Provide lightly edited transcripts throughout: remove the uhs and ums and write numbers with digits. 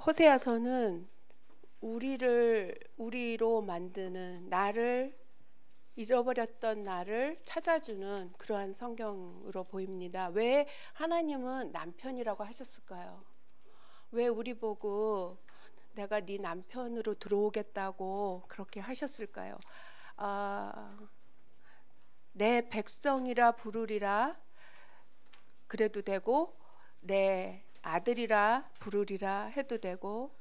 호세아서는 우리로 만드는 나를 잊어버렸던 나를 찾아주는 그러한 성경으로 보입니다. 왜 하나님은 남편이라고 하셨을까요? 왜 우리 보고 내가 네 남편으로 들어오겠다고 그렇게 하셨을까요? 내 백성이라 부르리라 그래도 되고, 내 아들이라 부르리라 해도 되고,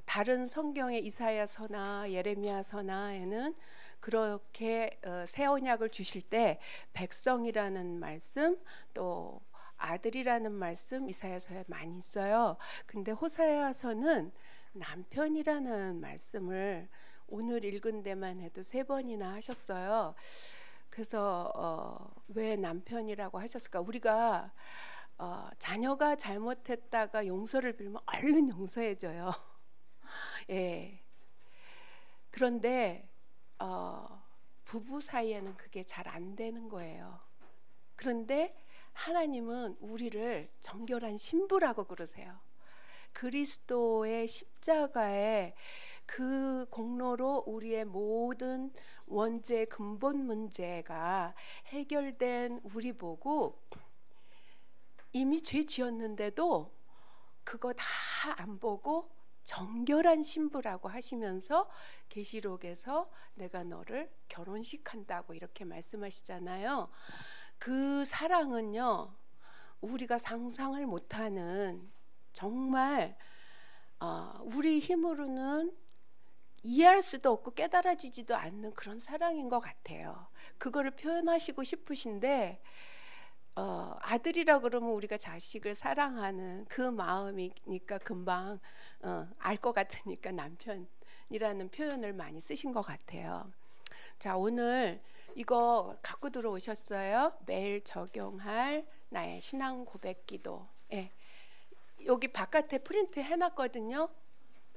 다른 성경의 이사야서나 예레미야서나에는 그렇게 새 언약을 주실 때 백성이라는 말씀, 또 아들이라는 말씀 이사야서에 많이 있어요. 근데 호세아서는 남편이라는 말씀을 오늘 읽은 데만 해도 3번이나 하셨어요. 그래서 왜 남편이라고 하셨을까? 우리가 자녀가 잘못했다가 용서를 빌면 얼른 용서해줘요. 예. 그런데 부부 사이에는 그게 잘 안 되는 거예요. 그런데 하나님은 우리를 정결한 신부라고 그러세요. 그리스도의 십자가의 그 공로로 우리의 모든 원죄 근본 문제가 해결된 우리 보고 이미 죄 지었는데도 그거 다 안 보고 정결한 신부라고 하시면서 계시록에서 내가 너를 결혼식한다고 이렇게 말씀하시잖아요. 그 사랑은요, 우리가 상상을 못하는, 정말 우리 힘으로는 이해할 수도 없고 깨달아지지도 않는 그런 사랑인 것 같아요. 그거를 표현하시고 싶으신데 아들이라 그러면 우리가 자식을 사랑하는 그 마음이니까 금방 알 것 같으니까 남편이라는 표현을 많이 쓰신 것 같아요. 자, 오늘 이거 갖고 들어오셨어요. 매일 적용할 나의 신앙 고백 기도. 예. 여기 바깥에 프린트 해놨거든요.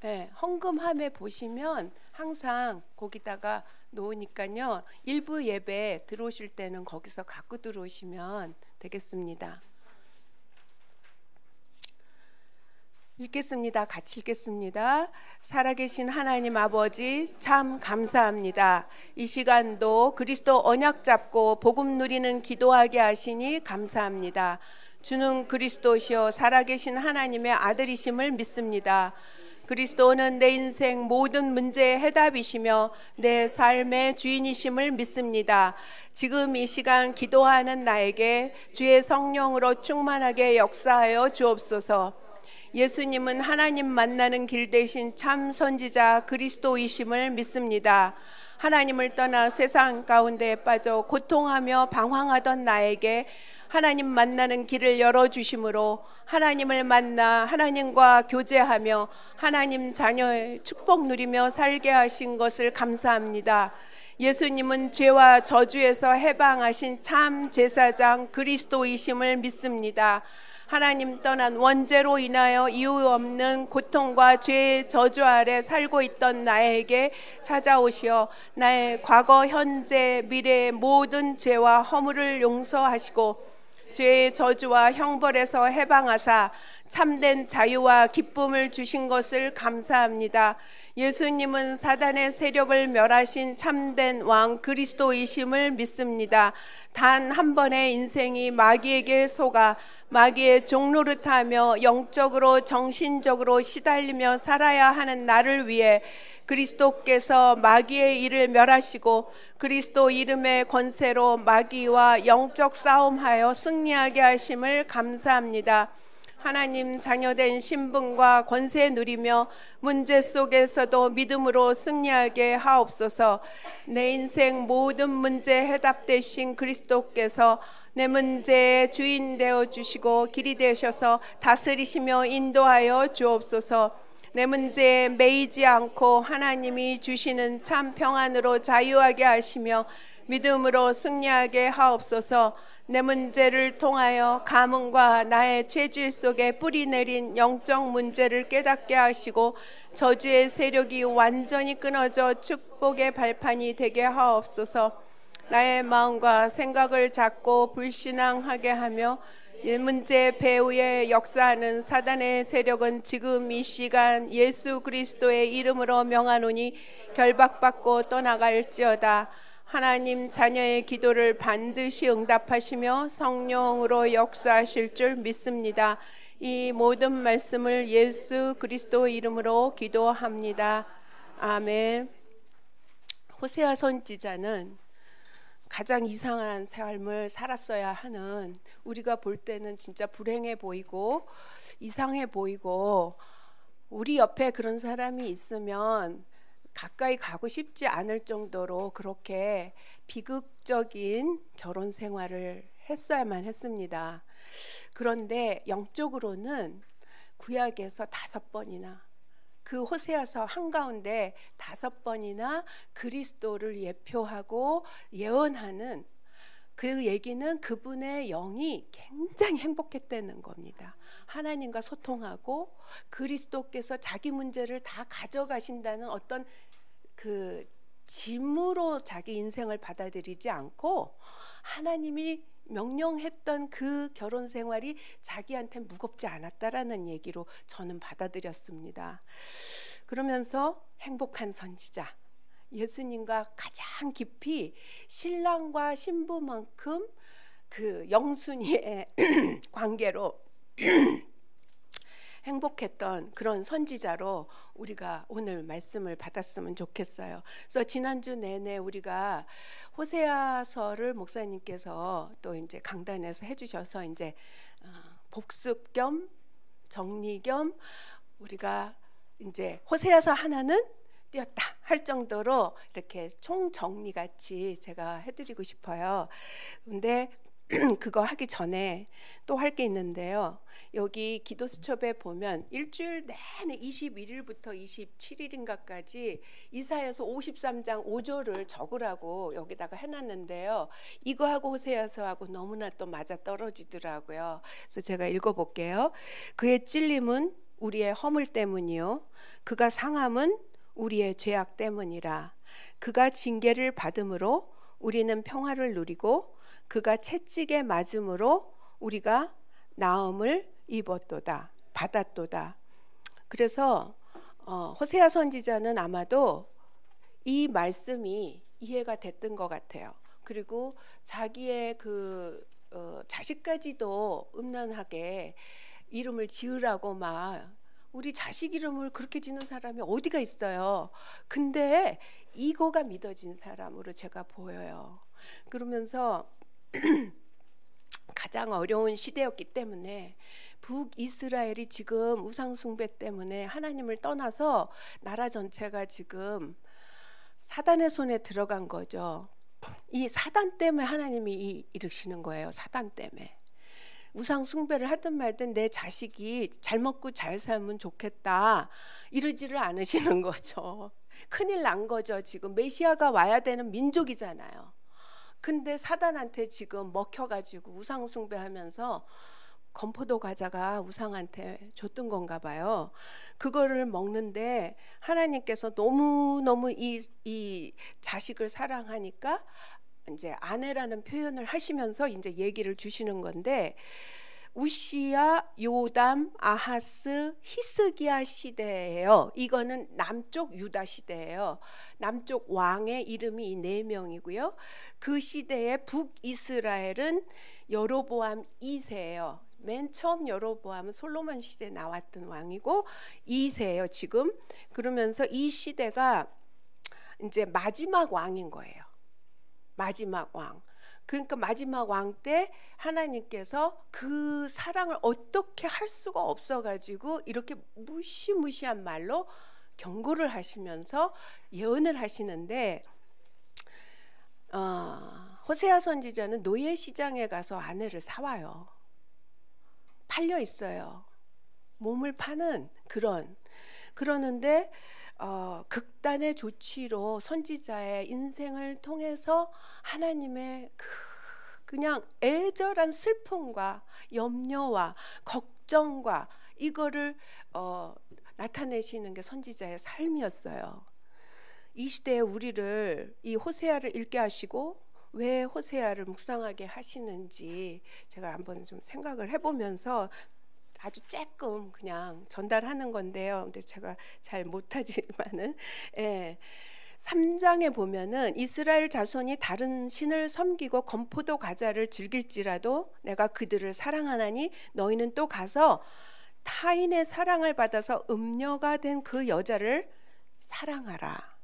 예, 헌금함에 보시면 항상 거기다가 놓으니까요. 일부 예배 들어오실 때는 거기서 갖고 들어오시면 되겠습니다. 읽겠습니다. 같이 읽겠습니다. 살아계신 하나님 아버지, 참 감사합니다. 이 시간도 그리스도 언약 잡고 복음 누리는 기도하게 하시니 감사합니다. 주는 그리스도시요 살아계신 하나님의 아들이심을 믿습니다. 그리스도는 내 인생 모든 문제의 해답이시며 내 삶의 주인이심을 믿습니다. 지금 이 시간 기도하는 나에게 주의 성령으로 충만하게 역사하여 주옵소서. 예수님은 하나님 만나는 길 대신 참 선지자 그리스도이심을 믿습니다. 하나님을 떠나 세상 가운데 빠져 고통하며 방황하던 나에게 하나님 만나는 길을 열어주심으로 하나님을 만나 하나님과 교제하며 하나님 자녀의 축복 누리며 살게 하신 것을 감사합니다. 예수님은 죄와 저주에서 해방하신 참 제사장 그리스도이심을 믿습니다. 하나님 떠난 원죄로 인하여 이유 없는 고통과 죄의 저주 아래 살고 있던 나에게 찾아오시어 나의 과거, 현재, 미래의 모든 죄와 허물을 용서하시고 죄의 저주와 형벌에서 해방하사 참된 자유와 기쁨을 주신 것을 감사합니다. 예수님은 사단의 세력을 멸하신 참된 왕 그리스도이심을 믿습니다. 단 한 번의 인생이 마귀에게 속아 마귀의 종노릇하며 영적으로 정신적으로 시달리며 살아야 하는 나를 위해 그리스도께서 마귀의 일을 멸하시고 그리스도 이름의 권세로 마귀와 영적 싸움하여 승리하게 하심을 감사합니다. 하나님 자녀된 신분과 권세 누리며 문제 속에서도 믿음으로 승리하게 하옵소서. 내 인생 모든 문제 해답 되신 그리스도께서 내 문제의 주인 되어 주시고 길이 되셔서 다스리시며 인도하여 주옵소서. 내 문제에 매이지 않고 하나님이 주시는 참 평안으로 자유하게 하시며 믿음으로 승리하게 하옵소서. 내 문제를 통하여 가문과 나의 체질 속에 뿌리 내린 영적 문제를 깨닫게 하시고 저주의 세력이 완전히 끊어져 축복의 발판이 되게 하옵소서. 나의 마음과 생각을 잡고 불신앙하게 하며 이 문제 배후에 역사하는 사단의 세력은 지금 이 시간 예수 그리스도의 이름으로 명하노니 결박받고 떠나갈지어다. 하나님 자녀의 기도를 반드시 응답하시며 성령으로 역사하실 줄 믿습니다. 이 모든 말씀을 예수 그리스도 이름으로 기도합니다. 아멘. 호세아 선지자는 가장 이상한 삶을 살았어야 하는, 우리가 볼 때는 진짜 불행해 보이고 이상해 보이고 우리 옆에 그런 사람이 있으면 가까이 가고 싶지 않을 정도로 그렇게 비극적인 결혼 생활을 했어야만 했습니다. 그런데 영적으로는 구약에서 5번이나, 그 호세아서 한가운데 5번이나 그리스도를 예표하고 예언하는 그 얘기는 그분의 영이 굉장히 행복했다는 겁니다. 하나님과 소통하고 그리스도께서 자기 문제를 다 가져가신다는 어떤 그 짐으로 자기 인생을 받아들이지 않고 하나님이 명령했던 그 결혼 생활이 자기한테 무겁지 않았다라는 얘기로 저는 받아들였습니다. 그러면서 행복한 선지자, 예수님과 가장 깊이 신랑과 신부만큼 그 영순이의 관계로 행복했던 그런 선지자로 우리가 오늘 말씀을 받았으면 좋겠어요. 그래서 지난주 내내 우리가 호세아서를 목사님께서 또 이제 강단에서 해주셔서 이제 복습 겸 정리 겸 우리가 이제 호세아서 하나는 띄었다 할 정도로 이렇게 총정리 같이 제가 해드리고 싶어요. 근데 그거 하기 전에 또 할 게 있는데요. 여기 기도수첩에 보면 일주일 내내 21일부터 27일인가까지 이사야서 53장 5절을 적으라고 여기다가 해놨는데요. 이거하고 호세아서하고 너무나 또 맞아 떨어지더라고요. 그래서 제가 읽어볼게요. 그의 찔림은 우리의 허물 때문이요, 그가 상함은 우리의 죄악 때문이라. 그가 징계를 받음으로 우리는 평화를 누리고 그가 채찍에 맞음으로 우리가 나음을 입었도다, 받았도다. 그래서 호세아 선지자는 아마도 이 말씀이 이해가 됐던 것 같아요. 그리고 자기의 그 자식까지도 음란하게 이름을 지으라고 막, 우리 자식 이름을 그렇게 짓는 사람이 어디가 있어요. 근데 이거가 믿어진 사람으로 제가 보여요. 그러면서 가장 어려운 시대였기 때문에 북이스라엘이 지금 우상숭배 때문에 하나님을 떠나서 나라 전체가 지금 사단의 손에 들어간 거죠. 이 사단 때문에 하나님이 이르시는 거예요. 사단 때문에. 우상숭배를 하든 말든 내 자식이 잘 먹고 잘 살면 좋겠다 이러지를 않으시는 거죠. 큰일 난 거죠. 지금 메시아가 와야 되는 민족이잖아요. 근데 사단한테 지금 먹혀가지고 우상숭배하면서 건포도 과자가 우상한테 줬던 건가 봐요. 그거를 먹는데 하나님께서 너무너무 이 자식을 사랑하니까 이제 아내라는 표현을 하시면서 이제 얘기를 주시는 건데, 우시야, 요담, 아하스, 히스기야 시대예요. 이거는 남쪽 유다 시대예요. 남쪽 왕의 이름이 이 4명이고요. 그 시대의 북이스라엘은 여로보암 2세예요. 맨 처음 여로보암은 솔로몬 시대에 나왔던 왕이고 2세예요 지금. 그러면서 이 시대가 이제 마지막 왕인 거예요. 마지막 왕. 그러니까 마지막 왕 때 하나님께서 그 사랑을 어떻게 할 수가 없어가지고 이렇게 무시무시한 말로 경고를 하시면서 예언을 하시는데, 호세아 선지자는 노예 시장에 가서 아내를 사와요. 팔려 있어요. 몸을 파는 그러는데 극단의 조치로 선지자의 인생을 통해서 하나님의 그냥 애절한 슬픔과 염려와 걱정과 이거를 나타내시는 게 선지자의 삶이었어요. 이 시대에 우리를 이 호세아를 읽게 하시고 왜 호세아를 묵상하게 하시는지 제가 한번 좀 생각을 해보면서 아주 조금 그냥 전달하는 건데요. 근데 제가 잘 못하지만은 3장에 보면은 이스라엘 자손이 다른 신을 섬기고 건포도 과자를 즐길지라도 내가 그들을 사랑하나니 너희는 또 가서 타인의 사랑을 받아서 음녀가 된 그 여자를 사랑하라.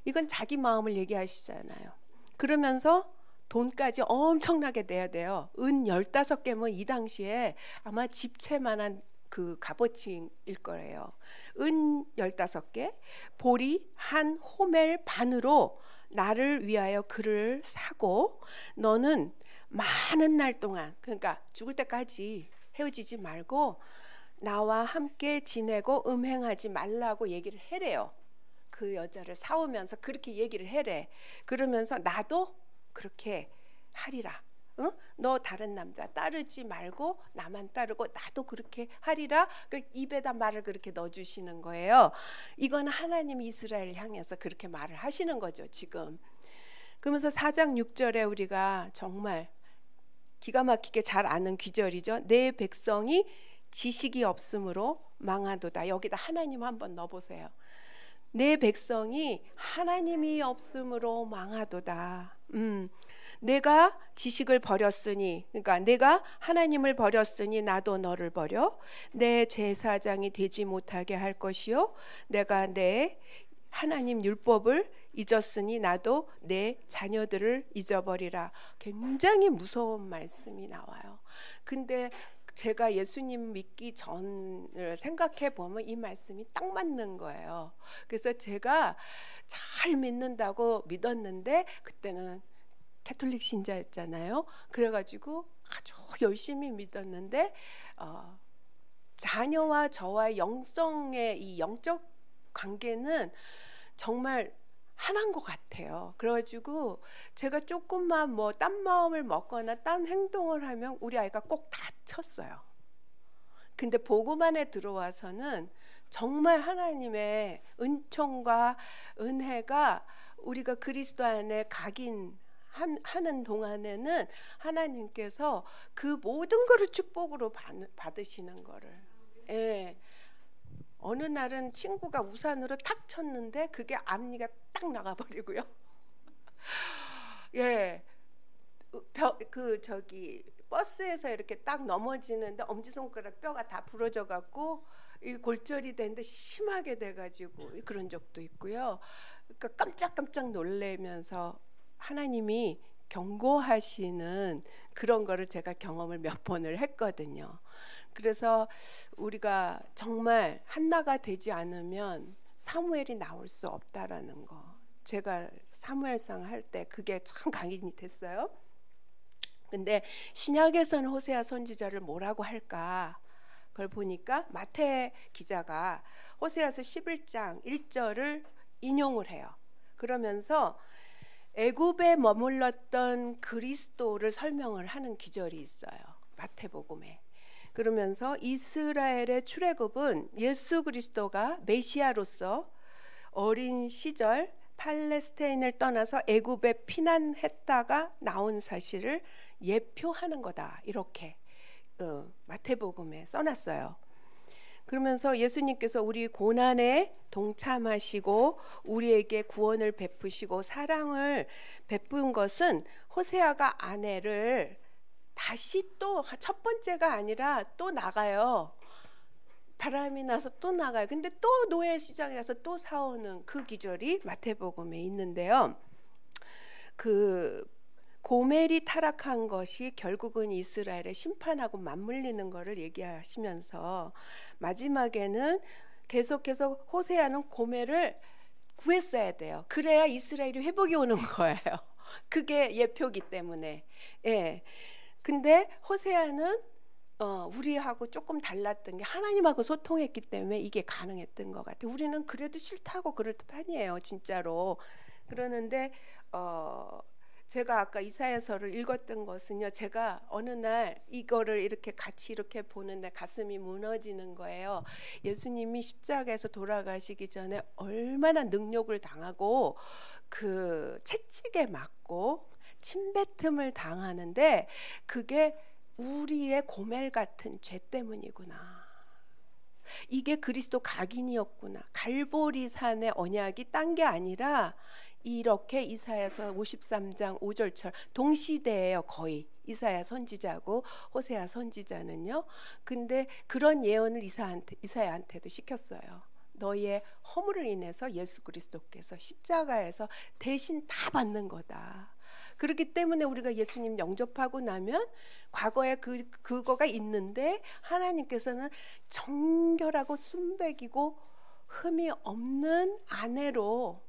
이건 자기 마음을 얘기하시잖아요. 그러면서 돈까지 엄청나게 내야 돼요. 은 15개면 이 당시에 아마 집채만한 그 값어치일 거예요. 은 15개, 보리 한 호멜 반으로 나를 위하여 그를 사고 너는 많은 날 동안, 그러니까 죽을 때까지 헤어지지 말고 나와 함께 지내고 음행하지 말라고 얘기를 해래요. 그 여자를 사오면서 그렇게 얘기를 해래. 그러면서 나도 그렇게 하리라. 응? 너 다른 남자 따르지 말고 나만 따르고 나도 그렇게 하리라. 그 입에다 말을 그렇게 넣어주시는 거예요. 이건 하나님이 이스라엘을 향해서 그렇게 말을 하시는 거죠 지금. 그러면서 4장 6절에 우리가 정말 기가 막히게 잘 아는 귀절이죠. 내 백성이 지식이 없으므로 망하도다. 여기다 하나님 한번 넣어보세요. 내 백성이 하나님이 없으므로 망하도다. 내가 지식을 버렸으니, 그러니까 내가 하나님을 버렸으니 나도 너를 버려 내 제사장이 되지 못하게 할 것이요 내가 내 하나님 율법을 잊었으니 나도 내 자녀들을 잊어버리라. 굉장히 무서운 말씀이 나와요. 근데 제가 예수님 믿기 전을 생각해 보면 이 말씀이 딱 맞는 거예요. 그래서 제가 잘 믿는다고 믿었는데 그때는 캐톨릭 신자였잖아요. 그래가지고 아주 열심히 믿었는데 자녀와 저와의 영성의 이 영적 관계는 정말 하나인 것 같아요. 그래가지고 제가 조금만 뭐 딴 마음을 먹거나 딴 행동을 하면 우리 아이가 꼭 다쳤어요. 근데 복음 안에 들어와서는 정말 하나님의 은총과 은혜가 우리가 그리스도 안에 각인하는 동안에는 하나님께서 그 모든 것을 축복으로 받으시는 거를. 예. 어느 날은 친구가 우산으로 탁 쳤는데 그게 앞니가 딱 나가버리고요. 예, 버스에서 이렇게 딱 넘어지는데 엄지손가락 뼈가 다 부러져 갖고 이 골절이 되는데 심하게 돼가지고 그런 적도 있고요. 그러니까 깜짝깜짝 놀래면서 하나님이 경고하시는 그런 거를 제가 경험을 몇 번을 했거든요. 그래서 우리가 정말 한나가 되지 않으면 사무엘이 나올 수 없다라는 거. 제가 사무엘상 할 때 그게 참 각인이 됐어요. 근데 신약에서는 호세아 선지자를 뭐라고 할까? 그걸 보니까 마태 기자가 호세아서 11장 1절을 인용을 해요. 그러면서 애굽에 머물렀던 그리스도를 설명을 하는 기절이 있어요. 마태복음에. 그러면서 이스라엘의 출애굽은 예수 그리스도가 메시아로서 어린 시절 팔레스타인을 떠나서 애굽에 피난했다가 나온 사실을 예표하는 거다. 이렇게 마태복음에 써놨어요. 그러면서 예수님께서 우리 고난에 동참하시고 우리에게 구원을 베푸시고 사랑을 베푼 것은 호세아가 아내를 다시 또 첫 번째가 아니라 또 나가요. 바람이 나서 또 나가요. 근데 또 노예 시장에 가서 또 사오는 그 기절이 마태복음에 있는데요. 그 고멜이 타락한 것이 결국은 이스라엘의 심판하고 맞물리는 것을 얘기하시면서 마지막에는 계속해서 호세아는 고멜을 구했어야 돼요. 그래야 이스라엘이 회복이 오는 거예요. 그게 예표기 때문에. 예. 근데 호세아는 우리하고 조금 달랐던 게 하나님하고 소통했기 때문에 이게 가능했던 것 같아요. 우리는 그래도 싫다고 그럴 판이에요, 진짜로. 그러는데 제가 아까 이사야서를 읽었던 것은요, 제가 어느 날 이거를 이렇게 같이 이렇게 보는데 가슴이 무너지는 거예요. 예수님이 십자가에서 돌아가시기 전에 얼마나 능욕을 당하고 그 채찍에 맞고 침뱉음을 당하는데 그게 우리의 고멜 같은 죄 때문이구나. 이게 그리스도 각인이었구나. 갈보리산의 언약이 딴 게 아니라 이렇게 이사야서 53장 5절처럼 동시대예요. 거의 이사야 선지자고 호세아 선지자는요. 근데 그런 예언을 이사야한테도 시켰어요. 너희의 허물을 인해서 예수 그리스도께서 십자가에서 대신 다 받는 거다. 그렇기 때문에 우리가 예수님 영접하고 나면 과거에 그거가 있는데 하나님께서는 정결하고 순백이고 흠이 없는 아내로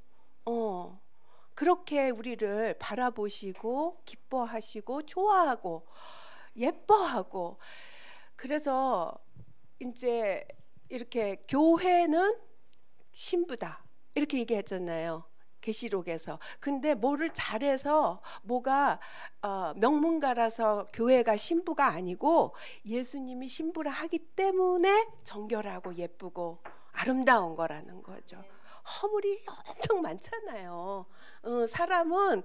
그렇게 우리를 바라보시고 기뻐하시고 좋아하고 예뻐하고, 그래서 이제 이렇게 교회는 신부다 이렇게 얘기했잖아요, 계시록에서. 근데 뭐를 잘해서 뭐가 명문가라서 교회가 신부가 아니고 예수님이 신부라 하기 때문에 정결하고 예쁘고 아름다운 거라는 거죠. 허물이 엄청 많잖아요. 사람은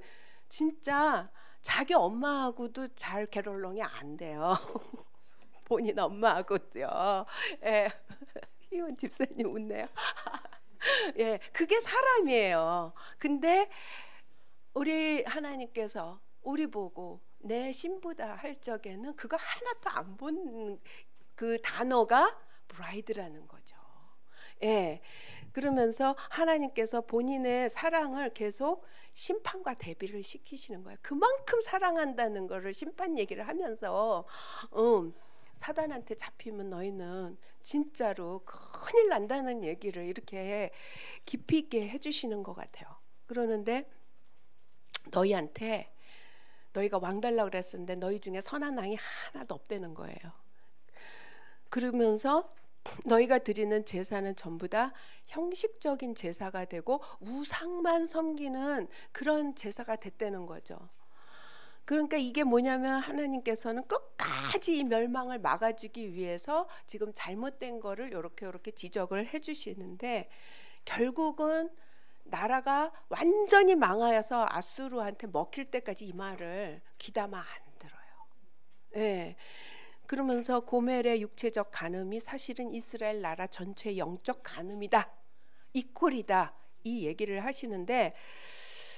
진짜 자기 엄마하고도 잘 게롤롱이 안 돼요. 본인 엄마하고도요. 예. 희원 집사님 웃네요. 예, 그게 사람이에요. 근데 우리 하나님께서 우리 보고 내 신부다 할 적에는 그거 하나도 안 본 그 단어가 브라이드라는 거죠. 예. 그러면서 하나님께서 본인의 사랑을 계속 심판과 대비를 시키시는 거예요. 그만큼 사랑한다는 거를 심판 얘기를 하면서 사단한테 잡히면 너희는 진짜로 큰일 난다는 얘기를 이렇게 깊이 있게 해주시는 것 같아요. 그러는데 너희한테 너희가 왕 달라고 그랬었는데 너희 중에 선한 왕이 하나도 없다는 거예요. 그러면서 너희가 드리는 제사는 전부 다 형식적인 제사가 되고 우상만 섬기는 그런 제사가 됐다는 거죠. 그러니까 이게 뭐냐면 하나님께서는 끝까지 이 멸망을 막아주기 위해서 지금 잘못된 거를 이렇게 지적을 해주시는데, 결국은 나라가 완전히 망하여서 아수르한테 먹힐 때까지 이 말을 귀담아 안 들어요. 예. 그러면서 고멜의 육체적 간음이 사실은 이스라엘 나라 전체의 영적 간음이다, 이퀄이다, 이 얘기를 하시는데,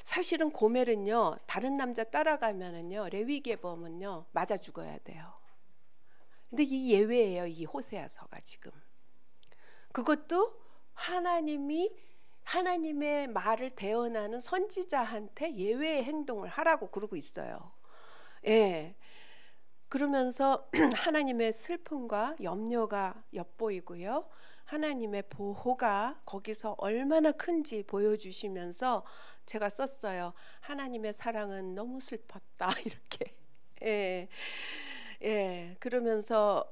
사실은 고멜은요 다른 남자 따라가면은요 레위계범은요 맞아 죽어야 돼요. 근데 이 예외예요, 이 호세아서가 지금. 그것도 하나님의 말을 대언하는 선지자한테 예외의 행동을 하라고 그러고 있어요. 예. 그러면서 하나님의 슬픔과 염려가 엿보이고요, 하나님의 보호가 거기서 얼마나 큰지 보여주시면서 제가 썼어요. 하나님의 사랑은 너무 슬펐다 이렇게. 예, 예. 그러면서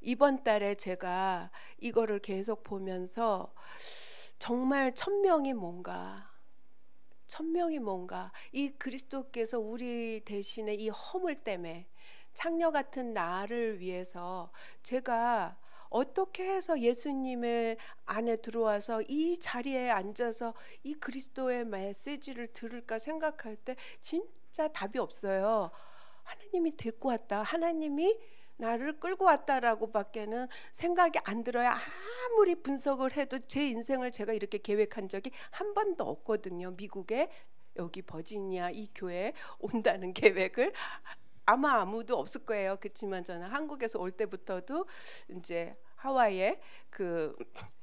이번 달에 제가 이거를 계속 보면서 정말 천명이 뭔가 이 그리스도께서 우리 대신에 이 허물 때문에 창녀 같은 나를 위해서 제가 어떻게 해서 예수님의 안에 들어와서 이 자리에 앉아서 이 그리스도의 메시지를 들을까 생각할 때 진짜 답이 없어요. 하나님이 데리고 왔다, 하나님이 나를 끌고 왔다라고 밖에는 생각이 안 들어요. 아무리 분석을 해도 제 인생을 제가 이렇게 계획한 적이 한 번도 없거든요. 미국에 여기 버지니아 이 교회에 온다는 계획을 아마 아무도 없을 거예요. 그렇지만 저는 한국에서 올 때부터도 이제 하와이에 그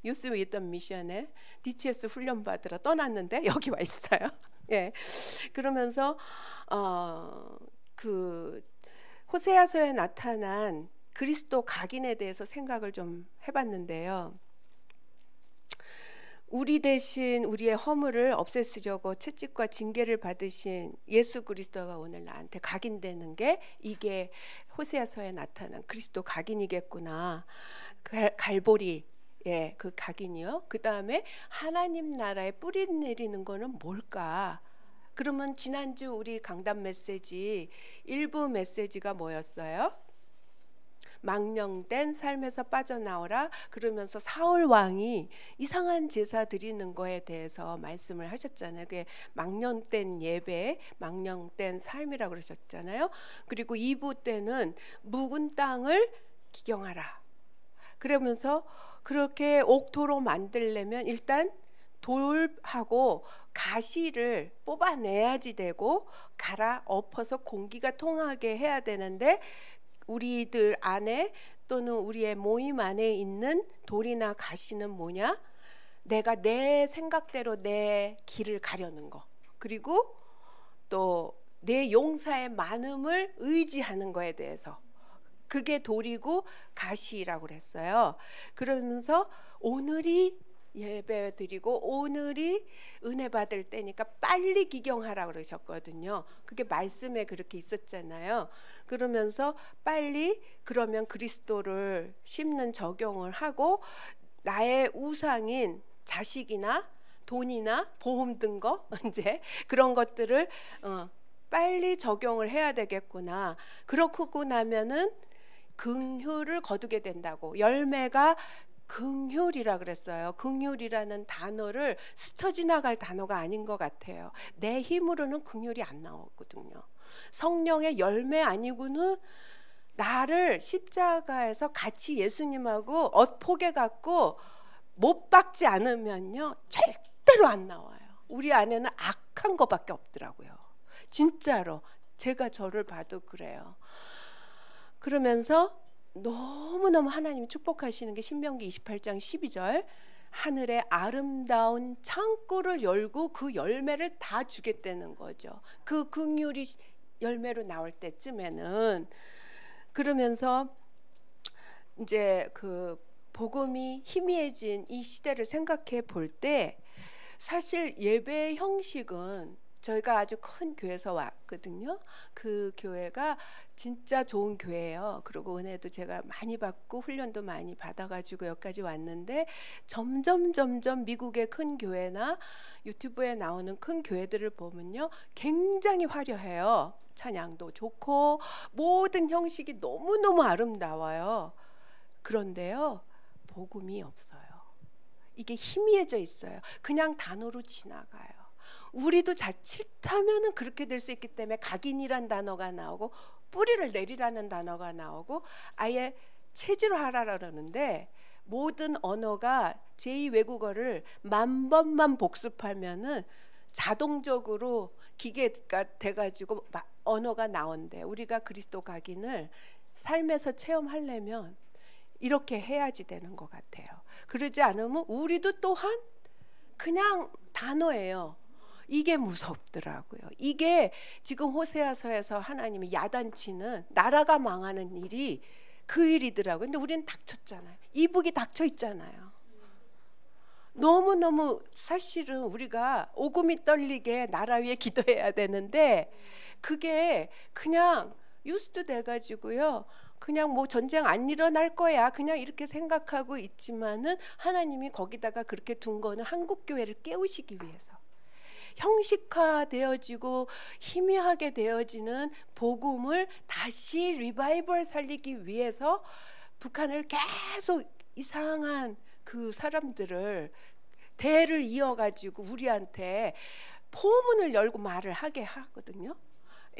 유스 위던 미션에 DTS 훈련 받으러 떠났는데 여기 와 있어요. 예. 그러면서 그 호세아서에 나타난 그리스도 각인에 대해서 생각을 좀 해봤는데요. 우리 대신 우리의 허물을 없애시려고 채찍과 징계를 받으신 예수 그리스도가 오늘 나한테 각인되는 게 이게 호세아서에 나타난 그리스도 각인이겠구나. 갈보리, 예, 그 각인이요. 그 다음에 하나님 나라에 뿌리 내리는 거는 뭘까? 그러면 지난주 우리 강단 메시지 일부 메시지가 뭐였어요? 망령된 삶에서 빠져나오라 그러면서 사울 왕이 이상한 제사 드리는 거에 대해서 말씀을 하셨잖아요. 그게 망령된 예배, 망령된 삶이라고 그러셨잖아요. 그리고 2부 때는 묵은 땅을 기경하라. 그러면서 그렇게 옥토로 만들려면 일단 돌하고 가시를 뽑아내야지 되고 갈아 엎어서 공기가 통하게 해야 되는데 우리들 안에 또는 우리의 모임 안에 있는 돌이나 가시는 뭐냐? 내가 내 생각대로 내 길을 가려는 거, 그리고 또 내 용사의 많음을 의지하는 거에 대해서, 그게 돌이고 가시라고 그랬어요. 그러면서 오늘이 예배 드리고 오늘이 은혜 받을 때니까 빨리 기경하라 그러셨거든요. 그게 말씀에 그렇게 있었잖아요. 그러면서 빨리 그러면 그리스도를 심는 적용을 하고 나의 우상인 자식이나 돈이나 보험 든 거 이제 그런 것들을 빨리 적용을 해야 되겠구나. 그렇고 나면은 긍휼을 거두게 된다고. 열매가 긍휼이라 그랬어요. 긍휼이라는 단어를 스쳐 지나갈 단어가 아닌 것 같아요. 내 힘으로는 긍휼이 안 나오거든요. 성령의 열매 아니고는 나를 십자가에서 같이 예수님하고 엇포개 갖고 못 박지 않으면요 절대로 안 나와요. 우리 안에는 악한 것밖에 없더라고요. 진짜로 제가 저를 봐도 그래요. 그러면서 너무너무 하나님이 축복하시는 게 신명기 28장 12절, 하늘의 아름다운 창고를 열고 그 열매를 다 주겠다는 거죠. 그 긍휼이 열매로 나올 때쯤에는. 그러면서 이제 그 복음이 희미해진 이 시대를 생각해 볼 때 사실 예배 형식은 저희가 아주 큰 교회에서 왔거든요. 그 교회가 진짜 좋은 교회예요. 그리고 은혜도 제가 많이 받고 훈련도 많이 받아가지고 여기까지 왔는데 점점 미국의 큰 교회나 유튜브에 나오는 큰 교회들을 보면요 굉장히 화려해요. 찬양도 좋고 모든 형식이 너무너무 아름다워요. 그런데요 복음이 없어요. 이게 희미해져 있어요. 그냥 단어로 지나가요. 우리도 자칫하면은 그렇게 될 수 있기 때문에 각인이란 단어가 나오고 뿌리를 내리라는 단어가 나오고 아예 체질화하라 그러는데, 모든 언어가 제2외국어를 10,000번만 복습하면은 자동적으로 기계가 돼가지고 언어가 나온대. 우리가 그리스도 각인을 삶에서 체험하려면 이렇게 해야지 되는 것 같아요. 그러지 않으면 우리도 또한 그냥 단어예요. 이게 무섭더라고요. 이게 지금 호세아서에서 하나님이 야단치는 나라가 망하는 일이 그 일이더라고요. 근데 우리는 닥쳤잖아요. 이북이 닥쳐 있잖아요. 너무너무 사실은 우리가 오금이 떨리게 나라 위에 기도해야 되는데 그게 그냥 유스도 돼가지고요. 그냥 뭐 전쟁 안 일어날 거야 그냥 이렇게 생각하고 있지만은 하나님이 거기다가 그렇게 둔 거는 한국 교회를 깨우시기 위해서, 형식화되어지고 희미하게 되어지는 복음을 다시 리바이벌 살리기 위해서 북한을 계속 이상한 그 사람들을 대를 이어가지고 우리한테 포문을 열고 말을 하게 하거든요.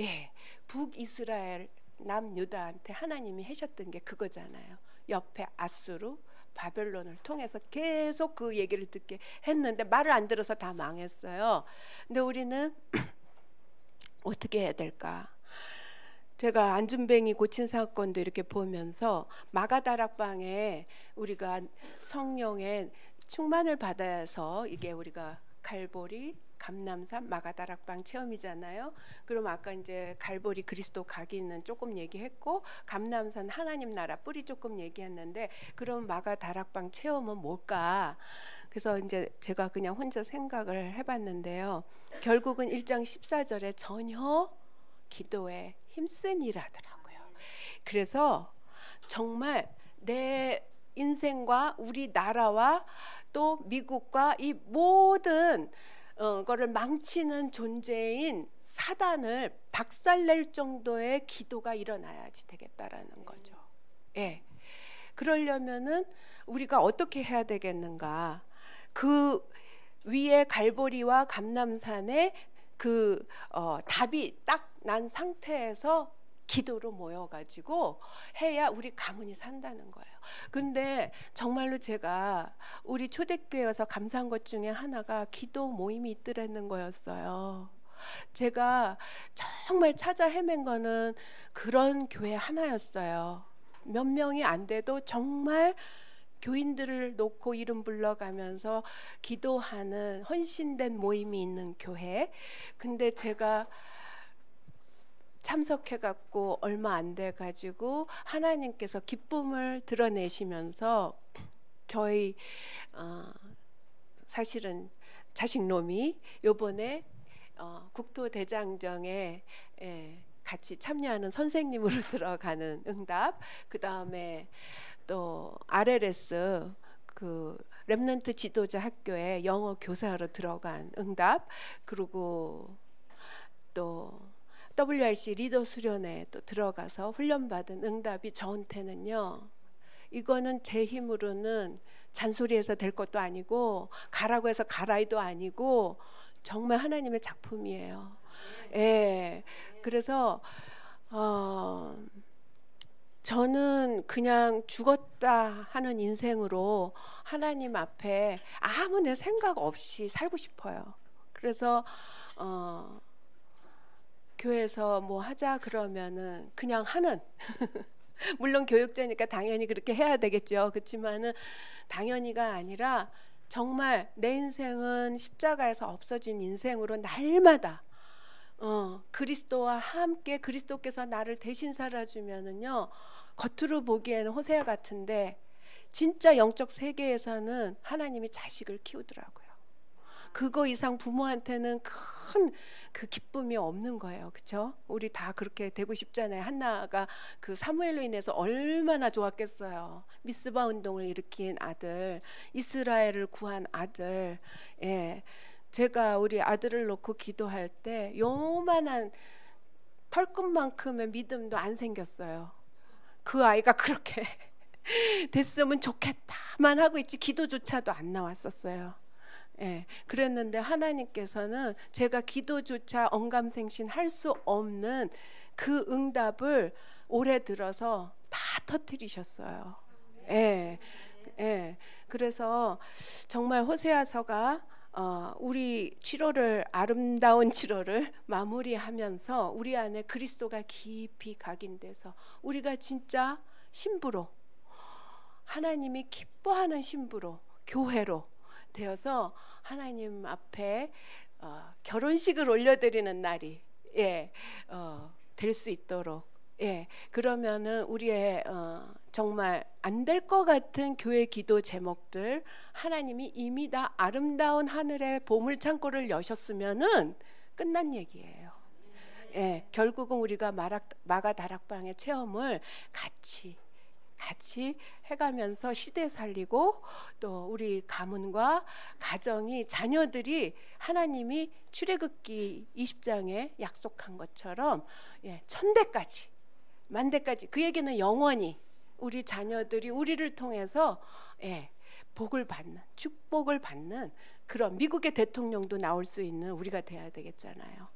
예, 북이스라엘 남유다한테 하나님이 하셨던 게 그거잖아요. 옆에 아수르 바벨론을 통해서 계속 그 얘기를 듣게 했는데 말을 안 들어서 다 망했어요. 근데 우리는 어떻게 해야 될까? 제가 안준뱅이 고친 사건도 이렇게 보면서 마가다락방에 우리가 성령의 충만을 받아서, 이게 우리가 갈보리 감람산 마가다락방 체험이잖아요. 그럼 아까 이제 갈보리 그리스도 각인은 조금 얘기했고 감람산 하나님 나라 뿌리 조금 얘기했는데, 그럼 마가다락방 체험은 뭘까? 그래서 이제 제가 그냥 혼자 생각을 해봤는데요. 결국은 1장 14절에 전혀 기도에 힘쓰니라더라고요. 그래서 정말 내 인생과 우리 나라와 또 미국과 이 모든 거를 망치는 존재인 사단을 박살낼 정도의 기도가 일어나야지 되겠다라는 거죠. 예. 그러려면은 우리가 어떻게 해야 되겠는가? 그 위에 갈보리와 감람산에 그 답이 딱 난 상태에서 기도로 모여가지고 해야 우리 가문이 산다는 거예요. 근데 정말로 제가 우리 초대교회에서 감사한 것 중에 하나가 기도 모임이 있더라는 거였어요. 제가 정말 찾아 헤맨 거는 그런 교회 하나였어요. 몇 명이 안 돼도 정말 교인들을 놓고 이름 불러가면서 기도하는 헌신된 모임이 있는 교회. 근데 제가 참석해갖고 얼마 안 돼가지고 하나님께서 기쁨을 드러내시면서 저희 사실은 자식놈이 요번에 국토대장정에 같이 참여하는 선생님으로 들어가는 응답, 그 다음에 또 RLS 그 렘넌트 지도자 학교에 영어 교사로 들어간 응답, 그리고 또 WRC 리더 수련회 또 들어가서 훈련받은 응답이 저한테는요, 이거는 제 힘으로는 잔소리해서 될 것도 아니고 가라고 해서 가라이도 아니고 정말 하나님의 작품이에요. 예. 그래서 저는 그냥 죽었다 하는 인생으로 하나님 앞에 아무 내 생각 없이 살고 싶어요. 그래서 교회에서 뭐 하자 그러면은 그냥 하는 물론 교육자니까 당연히 그렇게 해야 되겠죠. 그렇지만은 당연히가 아니라 정말 내 인생은 십자가에서 없어진 인생으로 날마다 그리스도와 함께 그리스도께서 나를 대신 살아주면은요, 겉으로 보기에는 호세아 같은데 진짜 영적 세계에서는 하나님이 자식을 키우더라고요. 그거 이상 부모한테는 큰 그 기쁨이 없는 거예요. 그렇죠? 우리 다 그렇게 되고 싶잖아요. 한나가 그 사무엘로 인해서 얼마나 좋았겠어요. 미스바 운동을 일으킨 아들, 이스라엘을 구한 아들. 예. 제가 우리 아들을 놓고 기도할 때 요만한 털끝만큼의 믿음도 안 생겼어요. 그 아이가 그렇게 됐으면 좋겠다만 하고 있지 기도조차도 안 나왔었어요. 예, 그랬는데 하나님께서는 제가 기도조차 언감생신 할 수 없는 그 응답을 올해 들어서 다 터뜨리셨어요. 예, 예. 그래서 정말 호세아서가 우리 치료를, 아름다운 치료를 마무리하면서 우리 안에 그리스도가 깊이 각인돼서 우리가 진짜 신부로, 하나님이 기뻐하는 신부로, 교회로 되어서 하나님 앞에 결혼식을 올려드리는 날이 될 수 있도록, 그러면은 우리의 정말 안 될 것 같은 교회 기도 제목들 하나님이 이미 다 아름다운 하늘의 보물 창고를 여셨으면은 끝난 얘기예요. 결국은 우리가 마가 다락방의 체험을 같이 해가면서 시대 살리고 또 우리 가문과 가정이, 자녀들이 하나님이 출애굽기 20장에 약속한 것처럼 천대까지, 만대까지, 그 얘기는 영원히 우리 자녀들이 우리를 통해서 복을 받는, 축복을 받는 그런 미국의 대통령도 나올 수 있는 우리가 돼야 되겠잖아요.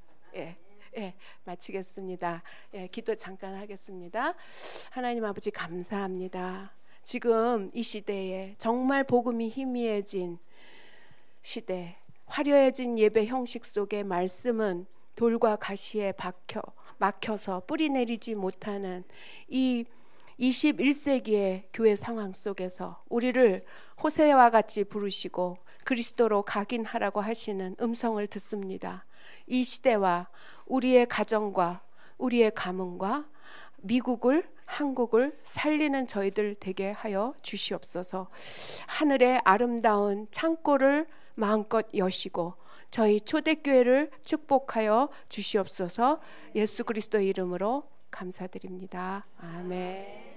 마치겠습니다. 기도 잠깐 하겠습니다. 하나님 아버지 감사합니다. 지금 이 시대에 정말 복음이 희미해진 시대, 화려해진 예배 형식 속에 말씀은 돌과 가시에 막혀서 뿌리 내리지 못하는 이 21세기의 교회 상황 속에서 우리를 호세와 같이 부르시고 그리스도로 각인하라고 하시는 음성을 듣습니다. 이 시대와 우리의 가정과 우리의 가문과 미국을, 한국을 살리는 저희들 되게 하여 주시옵소서. 하늘의 아름다운 창고를 마음껏 여시고 저희 초대교회를 축복하여 주시옵소서. 예수 그리스도 이름으로 감사드립니다. 아멘.